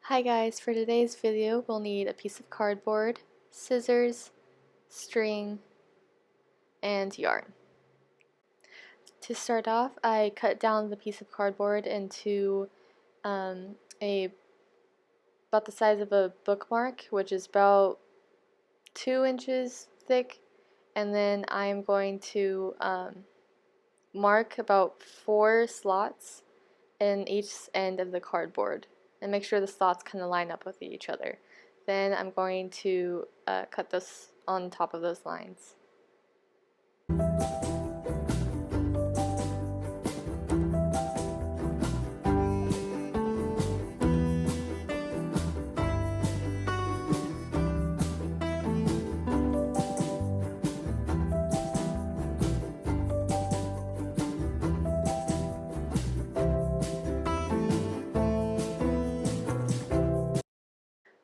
Hi guys, for today's video we'll need a piece of cardboard, scissors, string, and yarn. To start off, I cut down the piece of cardboard into um, a about the size of a bookmark, which is about 2 inches thick, and then I'm going to mark about 4 slots in each end of the cardboard and make sure the slots kind of line up with each other. Then I'm going to cut this on top of those lines.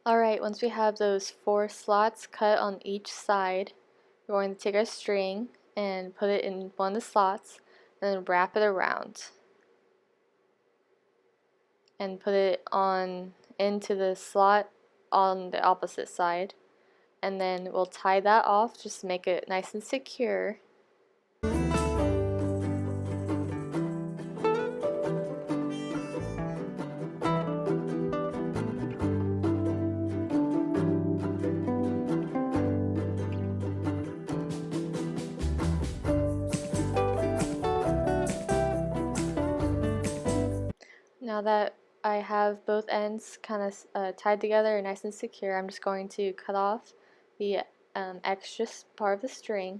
Alright, once we have those 4 slots cut on each side, we're going to take our string and put it in one of the slots, and then wrap it around and put it on into the slot on the opposite side, and then we'll tie that off just to make it nice and secure. Now that I have both ends kind of tied together and nice and secure, I'm just going to cut off the extra part of the string,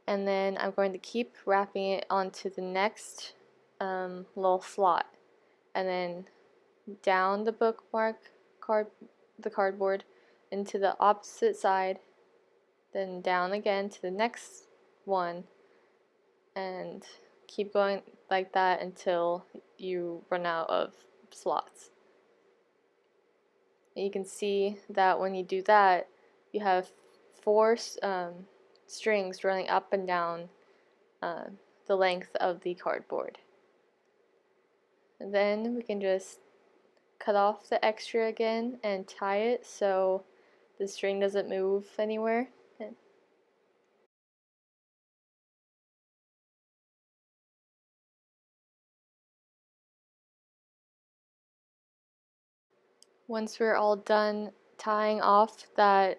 and then I'm going to keep wrapping it onto the next little slot, and then down the cardboard into the opposite side, then down again to the next one, and keep going like that until you run out of slots. And you can see that when you do that, you have 4 strings running up and down the length of the cardboard. And then we can just cut off the extra again and tie it so the string doesn't move anywhere. Once we're all done tying off the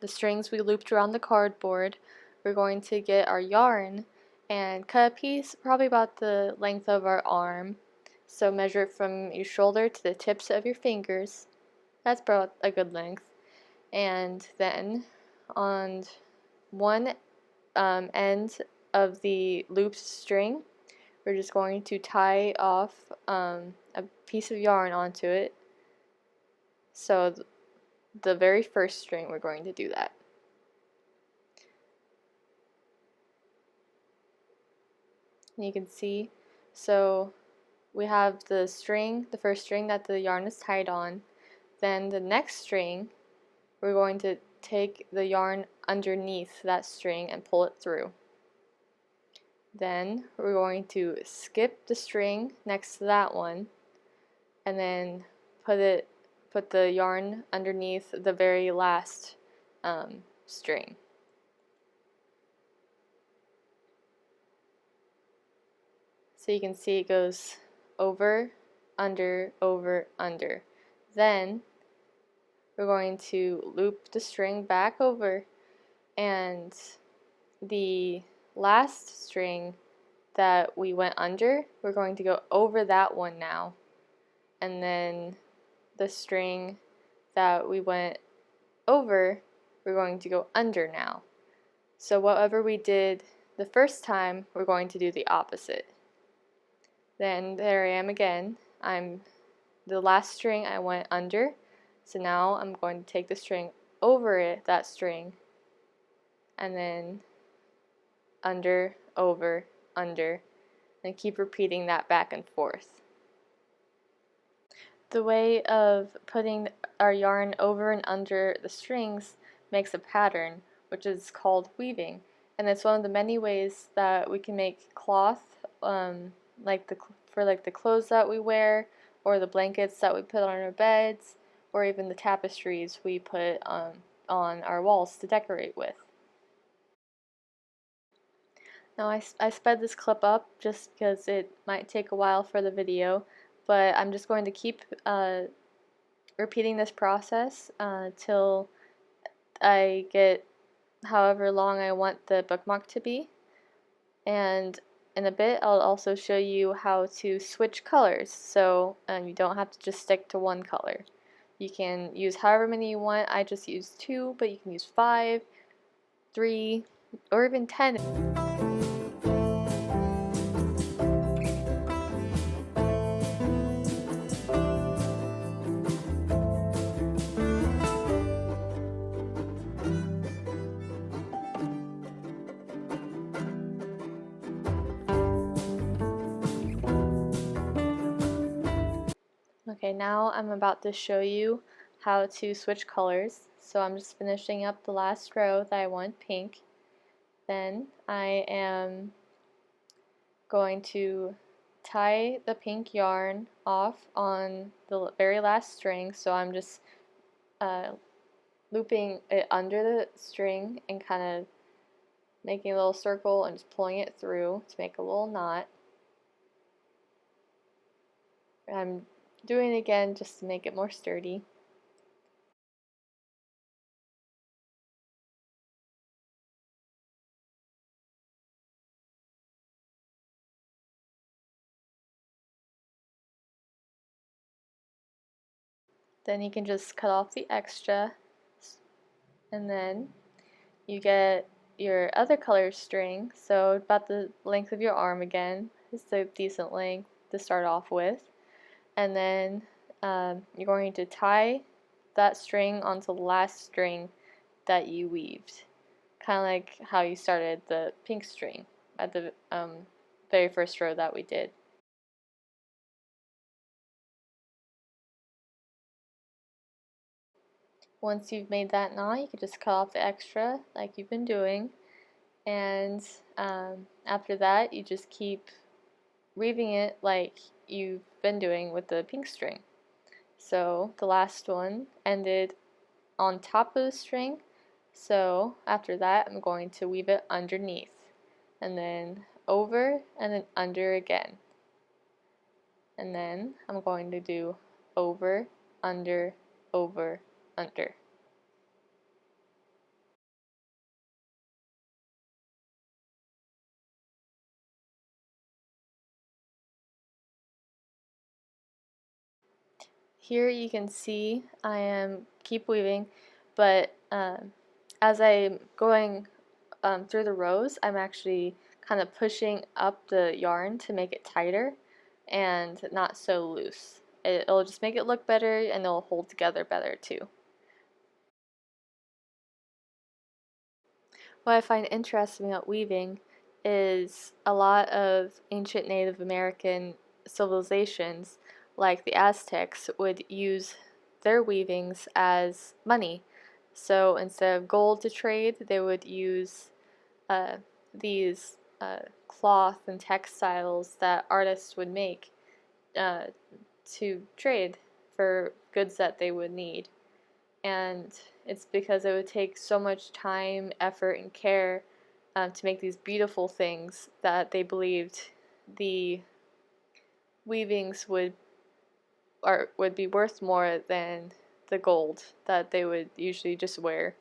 strings we looped around the cardboard, we're going to get our yarn and cut a piece probably about the length of our arm. So measure it from your shoulder to the tips of your fingers. That's about a good length. And then on one end of the looped string, we're just going to tie off a piece of yarn onto it. So the very first string, we're going to do that. And you can see, so we have the string, the first string that the yarn is tied on. Then the next string, we're going to take the yarn underneath that string and pull it through. Then we're going to skip the string next to that one, and then put the yarn underneath the very last string. So you can see it goes over, under, over, under. Then we're going to loop the string back over, and the last string that we went under, we're going to go over that one now, and then the string that we went over, we're going to go under now. So whatever we did the first time, we're going to do the opposite. Then there I am again. I'm the last string I went under, so now I'm going to take the string over it, that string, and then under, over, under, and keep repeating that back and forth. The way of putting our yarn over and under the strings makes a pattern, which is called weaving, and it's one of the many ways that we can make cloth, for the clothes that we wear, or the blankets that we put on our beds, or even the tapestries we put on our walls to decorate with. Now I sped this clip up just because it might take a while for the video, but I'm just going to keep repeating this process till I get however long I want the bookmark to be. And in a bit I'll also show you how to switch colors, so you don't have to just stick to one color. You can use however many you want. I just used 2, but you can use 5, 3, or even 10. Okay, now I'm about to show you how to switch colors. So I'm just finishing up the last row that I want pink. Then I am going to tie the pink yarn off on the very last string. So I'm just looping it under the string and kind of making a little circle and just pulling it through to make a little knot. I'm doing it again just to make it more sturdy. Then you can just cut off the extra, and then you get your other color string, so about the length of your arm again. It's a decent length to start off with. And then you're going to tie that string onto the last string that you weaved, kind of like how you started the pink string at the very first row that we did. Once you've made that knot, you can just cut off the extra like you've been doing, and after that you just keep weaving it like you've been doing with the pink string. So the last one ended on top of the string, so after that I'm going to weave it underneath, and then over, and then under again, and then I'm going to do over, under, over, under. Here you can see I am keep weaving, but as I'm going through the rows, I'm actually kind of pushing up the yarn to make it tighter and not so loose. It'll just make it look better, and it'll hold together better too. What I find interesting about weaving is a lot of ancient Native American civilizations, like the Aztecs, would use their weavings as money. So instead of gold to trade, they would use these cloth and textiles that artists would make to trade for goods that they would need. And it's because it would take so much time, effort, and care to make these beautiful things that they believed the weavings would be worth more than the gold that they would usually just wear.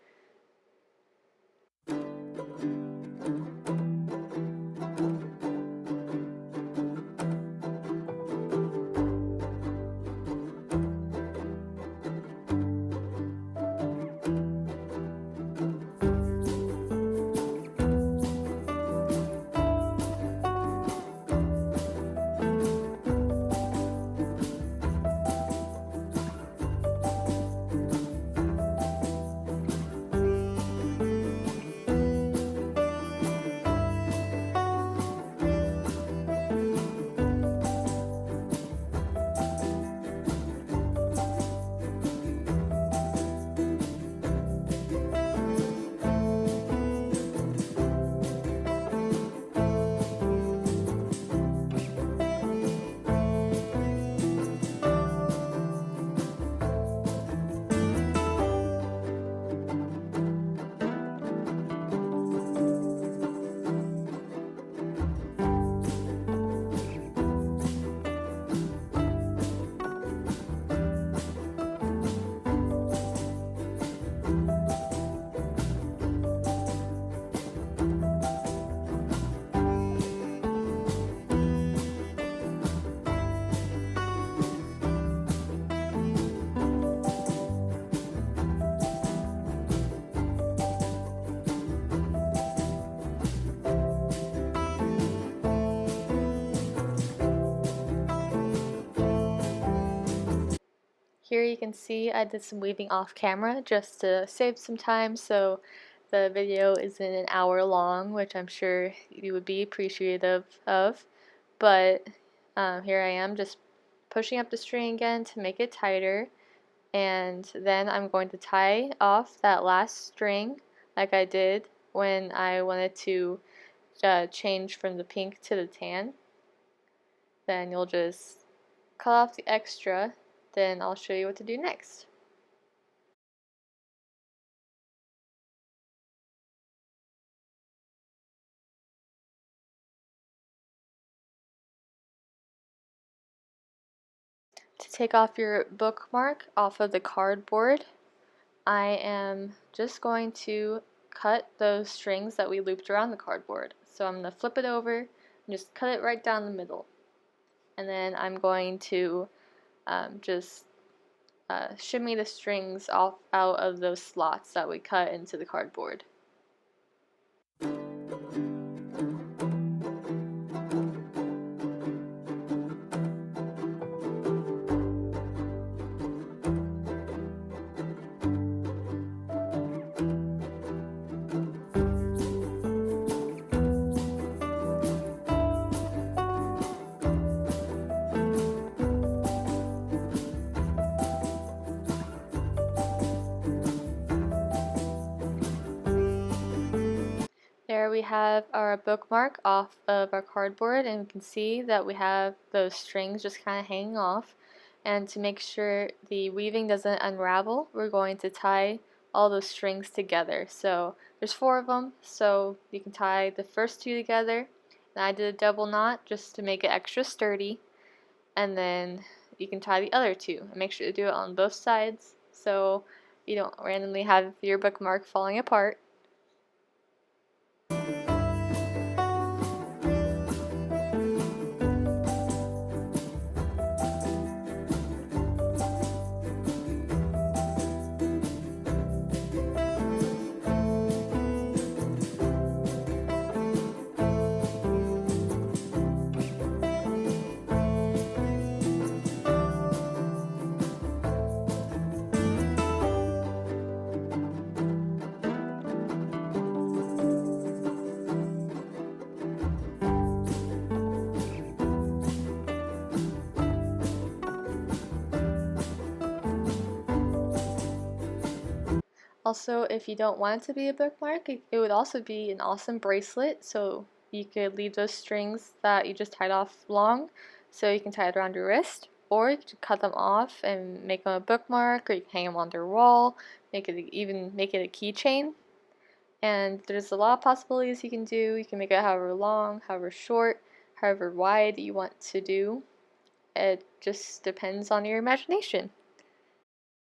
Here you can see I did some weaving off camera just to save some time, so the video isn't an hour long, which I'm sure you would be appreciative of. But here I am just pushing up the string again to make it tighter, and then I'm going to tie off that last string like I did when I wanted to change from the pink to the tan. Then you'll just cut off the extra, then I'll show you what to do next. To take off your bookmark off of the cardboard, I am just going to cut those strings that we looped around the cardboard. So I'm going to flip it over and just cut it right down the middle. And then I'm going to just shimmy the strings off out of those slots that we cut into the cardboard. There we have our bookmark off of our cardboard, and we can see that we have those strings just kind of hanging off. And to make sure the weaving doesn't unravel, we're going to tie all those strings together. So there's 4 of them, so you can tie the first 2 together. And I did a double knot just to make it extra sturdy, and then you can tie the other 2 and make sure to do it on both sides so you don't randomly have your bookmark falling apart. Also, if you don't want it to be a bookmark, it would also be an awesome bracelet, so you could leave those strings that you just tied off long, so you can tie it around your wrist, or you could cut them off and make them a bookmark, or you can hang them on your wall, even make it a keychain. And there's a lot of possibilities you can do. You can make it however long, however short, however wide you want to do. It just depends on your imagination.